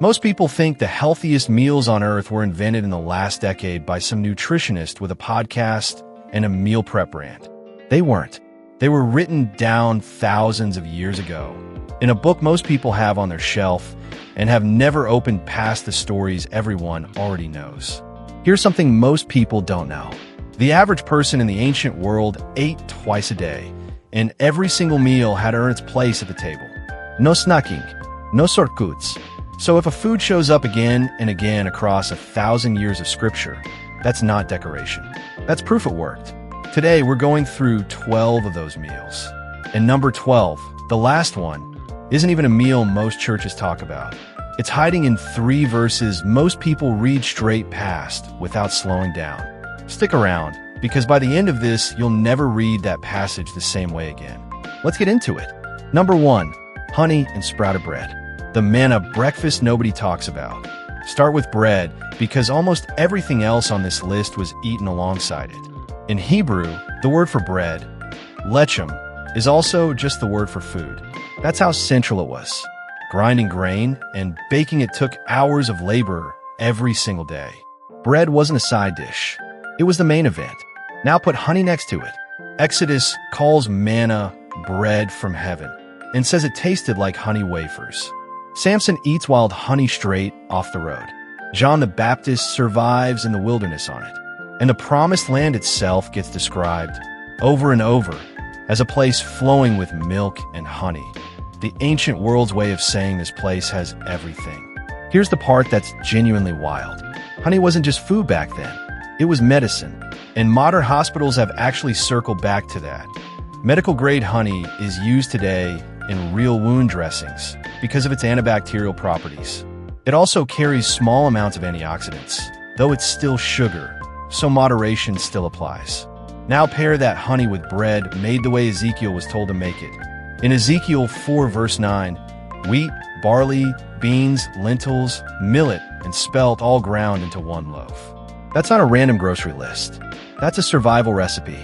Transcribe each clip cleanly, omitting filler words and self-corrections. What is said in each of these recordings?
Most people think the healthiest meals on earth were invented in the last decade by some nutritionist with a podcast and a meal prep brand. They weren't. They were written down thousands of years ago in a book most people have on their shelf and have never opened past the stories everyone already knows. Here's something most people don't know. The average person in the ancient world ate twice a day, and every single meal had to earn its place at the table. No snacking, no shortcuts. So if a food shows up again and again across 1,000 years of scripture, that's not decoration. That's proof it worked. Today, we're going through 12 of those meals. And number 12, the last one, isn't even a meal most churches talk about. It's hiding in 3 verses most people read straight past without slowing down. Stick around, because by the end of this, you'll never read that passage the same way again. Let's get into it. Number 1, honey and sprouted bread. The manna breakfast nobody talks about. Start with bread, because almost everything else on this list was eaten alongside it. In Hebrew, the word for bread, lechem, is also just the word for food. That's how central it was. Grinding grain and baking it took hours of labor every single day. Bread wasn't a side dish. It was the main event. Now put honey next to it. Exodus calls manna bread from heaven and says it tasted like honey wafers. Samson eats wild honey straight off the road. John the Baptist survives in the wilderness on it. And the promised land itself gets described over and over as a place flowing with milk and honey. The ancient world's way of saying this place has everything. Here's the part that's genuinely wild. Honey wasn't just food back then. It was medicine. And modern hospitals have actually circled back to that. Medical-grade honey is used today in real wound dressings because of its antibacterial properties. It also carries small amounts of antioxidants, though it's still sugar, so moderation still applies. Now pair that honey with bread made the way Ezekiel was told to make it. In Ezekiel 4 verse 9, wheat, barley, beans, lentils, millet, and spelt all ground into one loaf. That's not a random grocery list. That's a survival recipe.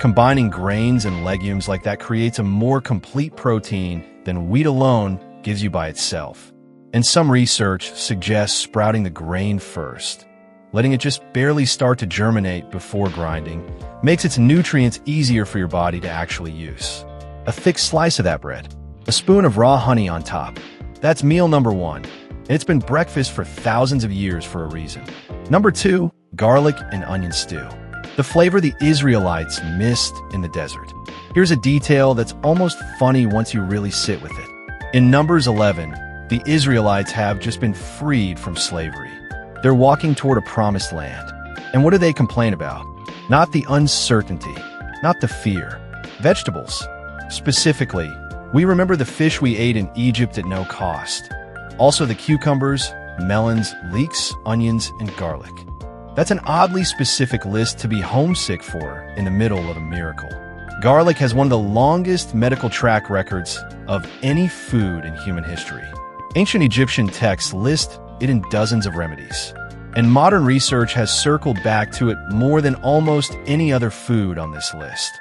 Combining grains and legumes like that creates a more complete protein than wheat alone gives you by itself. And some research suggests sprouting the grain first, letting it just barely start to germinate before grinding, makes its nutrients easier for your body to actually use. A thick slice of that bread, a spoon of raw honey on top. That's meal number 1. And it's been breakfast for thousands of years for a reason. Number 2, garlic and onion stew. The flavor the Israelites missed in the desert. Here's a detail that's almost funny once you really sit with it. In Numbers 11, the Israelites have just been freed from slavery. They're walking toward a promised land. And what do they complain about? Not the uncertainty, not the fear. Vegetables. Specifically, we remember the fish we ate in Egypt at no cost. Also the cucumbers, melons, leeks, onions, and garlic. That's an oddly specific list to be homesick for in the middle of a miracle. Garlic has one of the longest medical track records of any food in human history. Ancient Egyptian texts list it in dozens of remedies. And modern research has circled back to it more than almost any other food on this list.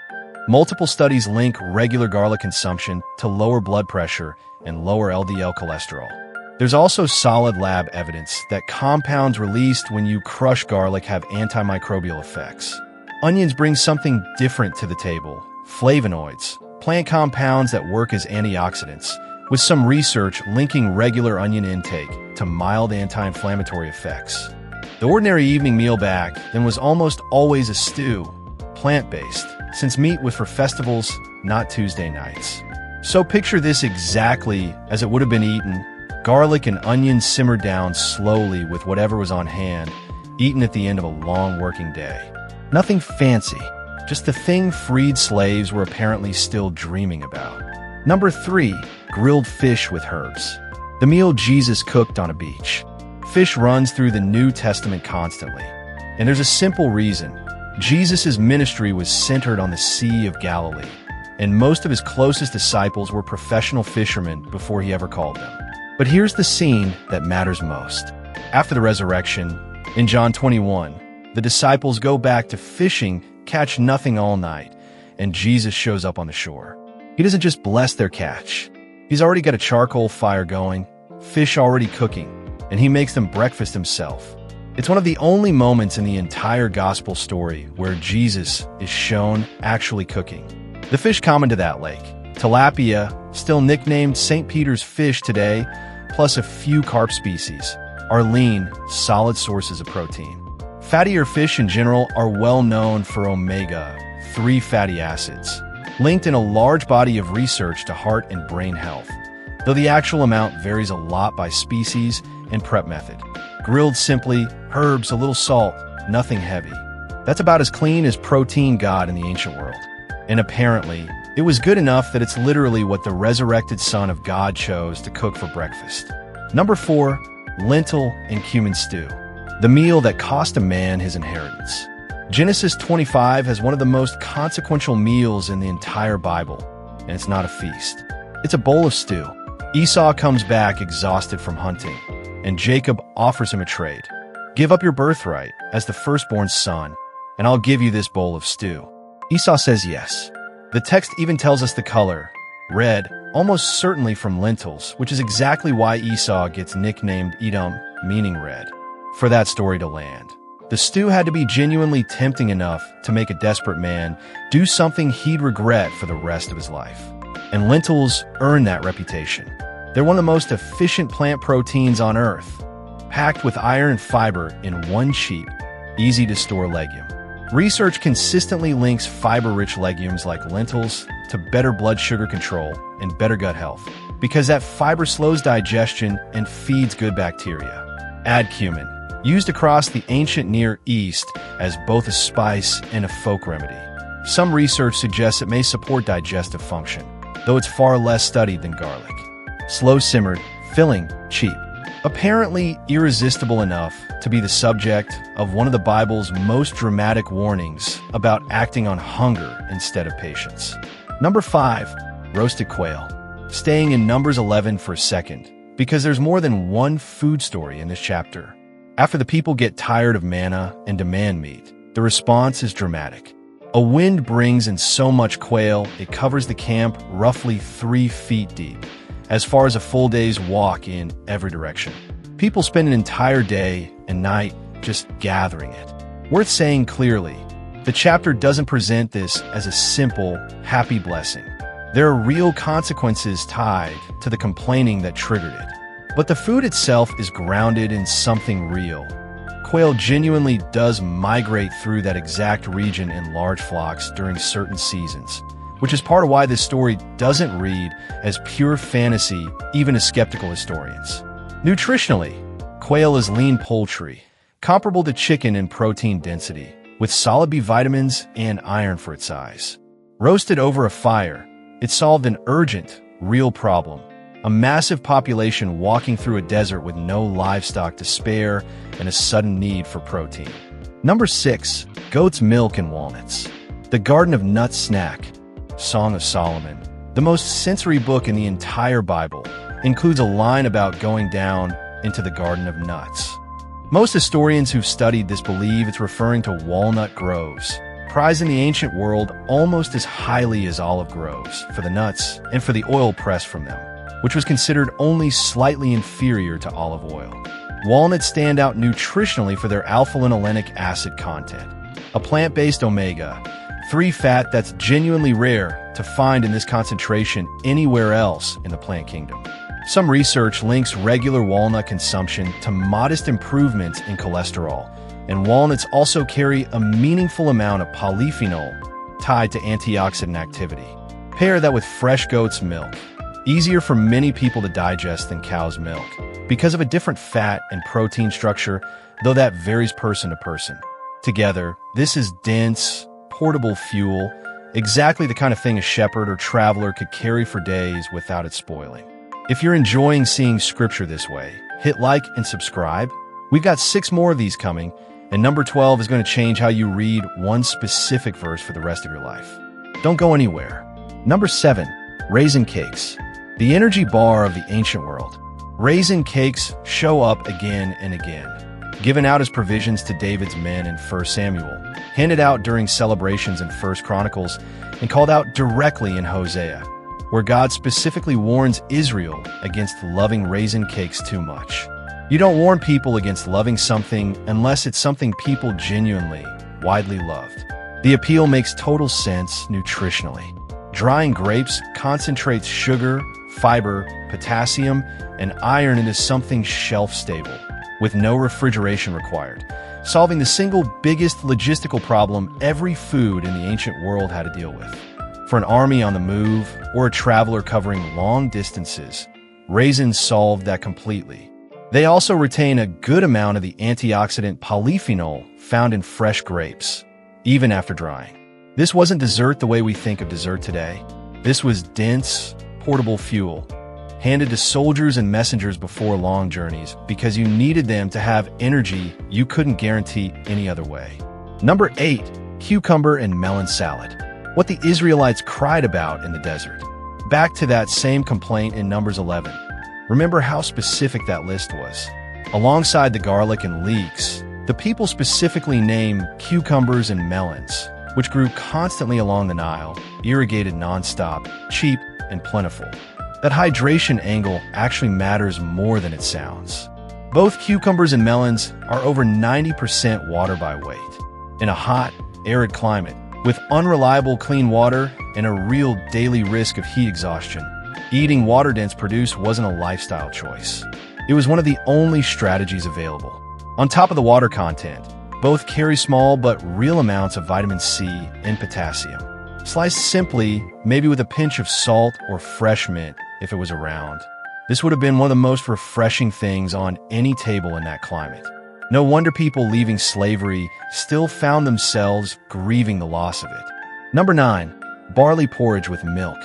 Multiple studies link regular garlic consumption to lower blood pressure and lower LDL cholesterol. There's also solid lab evidence that compounds released when you crush garlic have antimicrobial effects. Onions bring something different to the table, flavonoids, plant compounds that work as antioxidants, with some research linking regular onion intake to mild anti-inflammatory effects. The ordinary evening meal back then was almost always a stew, plant-based, since meat was for festivals, not Tuesday nights. So picture this exactly as it would have been eaten. Garlic and onions simmered down slowly with whatever was on hand, eaten at the end of a long working day. Nothing fancy, just the thing freed slaves were apparently still dreaming about. Number 3, grilled fish with herbs. The meal Jesus cooked on a beach. Fish runs through the New Testament constantly. And there's a simple reason. Jesus' ministry was centered on the Sea of Galilee, and most of his closest disciples were professional fishermen before he ever called them. But here's the scene that matters most. After the resurrection, in John 21, the disciples go back to fishing, catch nothing all night, and Jesus shows up on the shore. He doesn't just bless their catch. He's already got a charcoal fire going, fish already cooking, and he makes them breakfast himself. It's one of the only moments in the entire gospel story where Jesus is shown actually cooking. The fish common to that lake, tilapia, still nicknamed St. Peter's fish today, plus a few carp species, are lean, solid sources of protein. Fattier fish in general are well known for omega-3 fatty acids, linked in a large body of research to heart and brain health, though the actual amount varies a lot by species and prep method. Grilled simply, herbs, a little salt, nothing heavy. That's about as clean as protein got in the ancient world. And apparently, it was good enough that it's literally what the resurrected Son of God chose to cook for breakfast. Number 4, lentil and cumin stew, the meal that cost a man his inheritance. Genesis 25 has one of the most consequential meals in the entire Bible, and it's not a feast. It's a bowl of stew. Esau comes back exhausted from hunting, and Jacob offers him a trade. Give up your birthright as the firstborn son, and I'll give you this bowl of stew. Esau says yes. The text even tells us the color, red, almost certainly from lentils, which is exactly why Esau gets nicknamed Edom, meaning red. For that story to land, the stew had to be genuinely tempting enough to make a desperate man do something he'd regret for the rest of his life. And lentils earn that reputation. They're one of the most efficient plant proteins on Earth, packed with iron and fiber in one cheap, easy-to-store legume. Research consistently links fiber-rich legumes like lentils to better blood sugar control and better gut health, because that fiber slows digestion and feeds good bacteria. Add cumin, used across the ancient Near East as both a spice and a folk remedy. Some research suggests it may support digestive function, though it's far less studied than garlic. Slow-simmered, filling, cheap. Apparently irresistible enough to be the subject of one of the Bible's most dramatic warnings about acting on hunger instead of patience. Number 5, roasted quail. Staying in Numbers 11 for a second, because there's more than one food story in this chapter. After the people get tired of manna and demand meat, the response is dramatic. A wind brings in so much quail, it covers the camp roughly 3 feet deep, as far as a full day's walk in every direction. People spend an entire day and night just gathering it. Worth saying clearly, the chapter doesn't present this as a simple, happy blessing. There are real consequences tied to the complaining that triggered it. But the food itself is grounded in something real. Quail genuinely does migrate through that exact region in large flocks during certain seasons, which is part of why this story doesn't read as pure fantasy, even to skeptical historians. Nutritionally, quail is lean poultry, comparable to chicken in protein density, with solid B vitamins and iron for its size. Roasted over a fire, it solved an urgent, real problem. A massive population walking through a desert with no livestock to spare and a sudden need for protein. Number 6, goat's milk and walnuts. The Garden of Nuts snack. Song of Solomon, the most sensory book in the entire Bible, includes a line about going down into the Garden of Nuts. Most historians who've studied this believe it's referring to walnut groves, prized in the ancient world almost as highly as olive groves for the nuts and for the oil pressed from them, which was considered only slightly inferior to olive oil. Walnuts stand out nutritionally for their alpha-linolenic acid content, a plant-based omega-3 fat that's genuinely rare to find in this concentration anywhere else in the plant kingdom. Some research links regular walnut consumption to modest improvements in cholesterol, and walnuts also carry a meaningful amount of polyphenol tied to antioxidant activity. Pair that with fresh goat's milk, easier for many people to digest than cow's milk, because of a different fat and protein structure, though that varies person to person. Together, this is dense, portable fuel, exactly the kind of thing a shepherd or traveler could carry for days without it spoiling. If you're enjoying seeing scripture this way, hit like and subscribe. We've got 6 more of these coming, and number 12 is going to change how you read one specific verse for the rest of your life. Don't go anywhere. Number 7, raisin cakes. The energy bar of the ancient world. Raisin cakes show up again and again, given out as provisions to David's men in 1 Samuel, handed out during celebrations in 1 Chronicles, and called out directly in Hosea, where God specifically warns Israel against loving raisin cakes too much. You don't warn people against loving something unless it's something people genuinely, widely loved. The appeal makes total sense nutritionally. Drying grapes concentrates sugar, fiber, potassium, and iron into something shelf-stable, with no refrigeration required, solving the single biggest logistical problem every food in the ancient world had to deal with. For an army on the move or a traveler covering long distances, raisins solved that completely. They also retain a good amount of the antioxidant polyphenol found in fresh grapes, even after drying. This wasn't dessert the way we think of dessert today. This was dense, portable fuel, handed to soldiers and messengers before long journeys because you needed them to have energy you couldn't guarantee any other way. Number 8. Cucumber and melon salad. What the Israelites cried about in the desert. Back to that same complaint in Numbers 11. Remember how specific that list was. Alongside the garlic and leeks, the people specifically named cucumbers and melons, which grew constantly along the Nile, irrigated nonstop, cheap, and plentiful. That hydration angle actually matters more than it sounds. Both cucumbers and melons are over 90% water by weight. In a hot, arid climate, with unreliable clean water and a real daily risk of heat exhaustion, eating water-dense produce wasn't a lifestyle choice. It was one of the only strategies available. On top of the water content, both carry small but real amounts of vitamin C and potassium. Sliced simply, maybe with a pinch of salt or fresh mint if it was around. This would have been one of the most refreshing things on any table in that climate. No wonder people leaving slavery still found themselves grieving the loss of it. Number 9. Barley porridge with milk.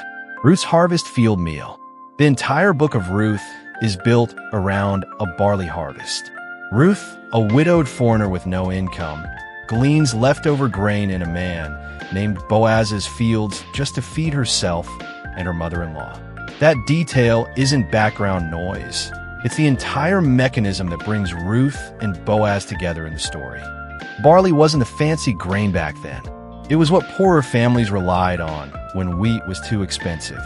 Ruth's harvest field meal. The entire book of Ruth is built around a barley harvest. Ruth, a widowed foreigner with no income, gleans leftover grain in a man named Boaz's fields just to feed herself and her mother-in-law. That detail isn't background noise. It's the entire mechanism that brings Ruth and Boaz together in the story. Barley wasn't a fancy grain back then. It was what poorer families relied on when wheat was too expensive.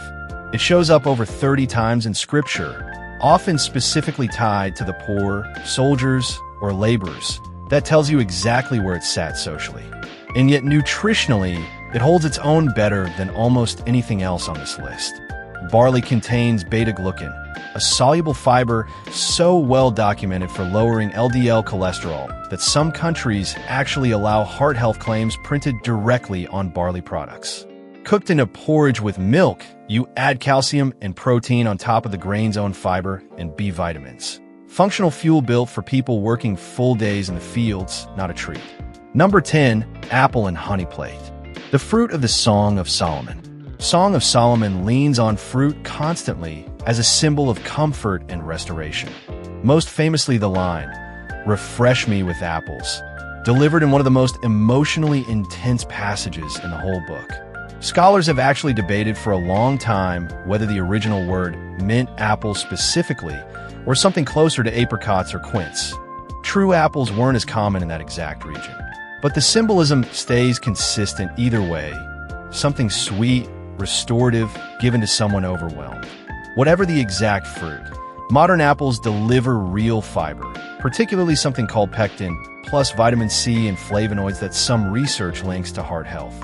It shows up over 30 times in Scripture, often specifically tied to the poor, soldiers, or laborers. That tells you exactly where it sat socially. And yet nutritionally, it holds its own better than almost anything else on this list. Barley contains beta-glucan, a soluble fiber so well documented for lowering LDL cholesterol that some countries actually allow heart health claims printed directly on barley products. Cooked in a porridge with milk, you add calcium and protein on top of the grain's own fiber and B vitamins. Functional fuel built for people working full days in the fields, not a treat. Number 10. Apple and honey plate. The fruit of the Song of Solomon. Song of Solomon leans on fruit constantly as a symbol of comfort and restoration. Most famously the line, "Refresh me with apples," delivered in one of the most emotionally intense passages in the whole book. Scholars have actually debated for a long time whether the original word meant apples specifically or something closer to apricots or quince. True apples weren't as common in that exact region. But the symbolism stays consistent either way, something sweet, restorative, given to someone overwhelmed. Whatever the exact fruit, modern apples deliver real fiber, particularly something called pectin, plus vitamin C and flavonoids that some research links to heart health.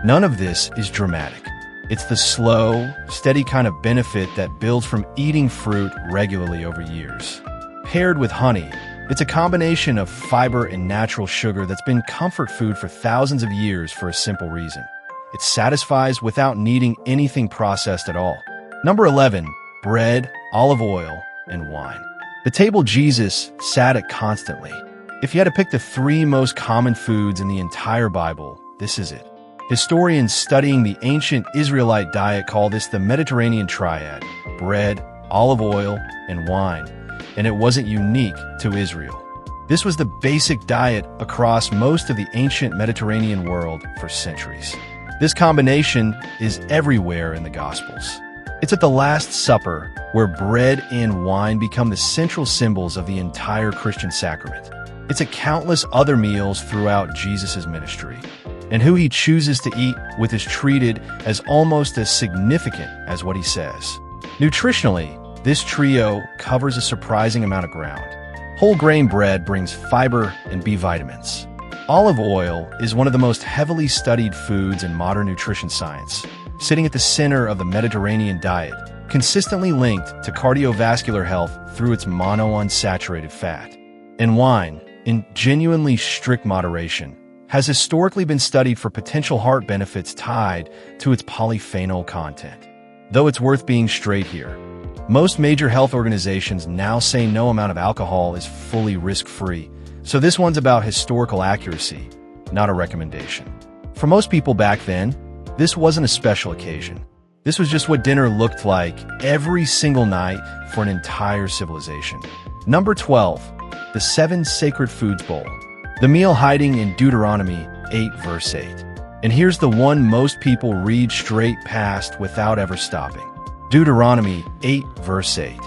None of this is dramatic. It's the slow, steady kind of benefit that builds from eating fruit regularly over years. Paired with honey, it's a combination of fiber and natural sugar that's been comfort food for thousands of years for a simple reason. It satisfies without needing anything processed at all. Number 11. Bread, olive oil, and wine. The table Jesus sat at constantly. If you had to pick the 3 most common foods in the entire Bible, this is it. Historians studying the ancient Israelite diet call this the Mediterranean triad: bread, olive oil, and wine. And it wasn't unique to Israel. This was the basic diet across most of the ancient Mediterranean world for centuries. This combination is everywhere in the Gospels. It's at the Last Supper where bread and wine become the central symbols of the entire Christian sacrament. It's at countless other meals throughout Jesus' ministry. And who he chooses to eat with is treated as almost as significant as what he says. Nutritionally, this trio covers a surprising amount of ground. Whole grain bread brings fiber and B vitamins. Olive oil is one of the most heavily studied foods in modern nutrition science, sitting at the center of the Mediterranean diet, consistently linked to cardiovascular health through its monounsaturated fat. And wine, in genuinely strict moderation, has historically been studied for potential heart benefits tied to its polyphenol content. Though it's worth being straight here, most major health organizations now say no amount of alcohol is fully risk-free, so this one's about historical accuracy, not a recommendation. For most people back then, this wasn't a special occasion. This was just what dinner looked like every single night for an entire civilization. Number 12, the 7 Sacred Foods Bowl. The meal hiding in Deuteronomy 8 verse 8. And here's the one most people read straight past without ever stopping. Deuteronomy 8 verse 8.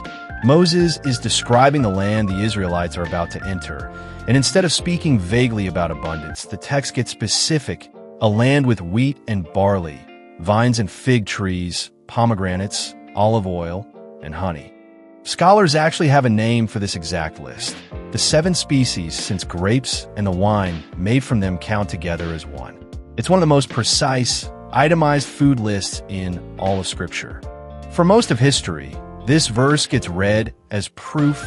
Moses is describing the land the Israelites are about to enter, and instead of speaking vaguely about abundance, the text gets specific: a land with wheat and barley, vines and fig trees, pomegranates, olive oil, and honey. Scholars actually have a name for this exact list: the 7 species, since grapes and the wine made from them count together as one. It's one of the most precise, itemized food lists in all of Scripture. For most of history, this verse gets read as proof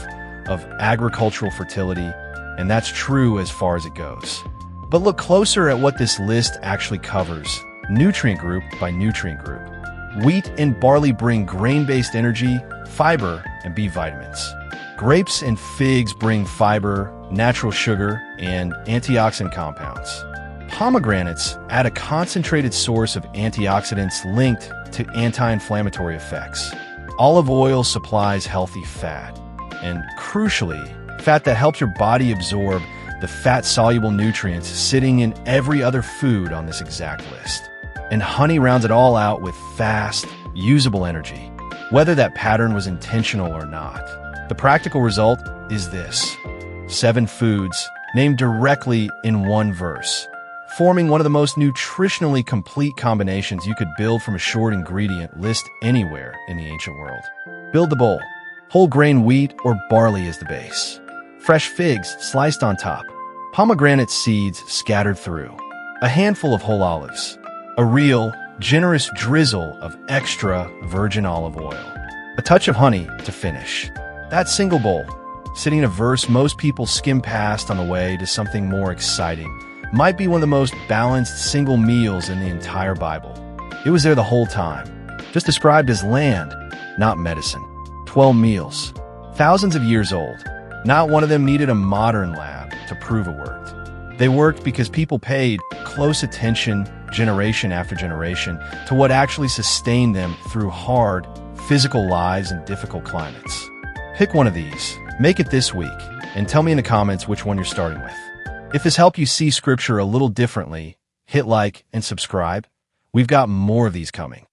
of agricultural fertility, and that's true as far as it goes. But look closer at what this list actually covers, nutrient group by nutrient group. Wheat and barley bring grain-based energy, fiber, and B vitamins. Grapes and figs bring fiber, natural sugar, and antioxidant compounds. Pomegranates add a concentrated source of antioxidants linked to anti-inflammatory effects. Olive oil supplies healthy fat, and crucially, fat that helps your body absorb the fat-soluble nutrients sitting in every other food on this exact list. And honey rounds it all out with fast, usable energy, whether that pattern was intentional or not. The practical result is this: 7 foods named directly in one verse, forming one of the most nutritionally complete combinations you could build from a short ingredient list anywhere in the ancient world. Build the bowl. Whole grain wheat or barley is the base. Fresh figs sliced on top. Pomegranate seeds scattered through. A handful of whole olives. A real, generous drizzle of extra virgin olive oil. A touch of honey to finish. That single bowl, sitting in a verse most people skim past on the way to something more exciting, might be one of the most balanced single meals in the entire Bible. It was there the whole time, just described as land, not medicine. 12 meals, thousands of years old. Not one of them needed a modern lab to prove it worked. They worked because people paid close attention generation after generation to what actually sustained them through hard, physical lives in difficult climates. Pick one of these, make it this week, and tell me in the comments which one you're starting with. If this helped you see Scripture a little differently, hit like and subscribe. We've got more of these coming.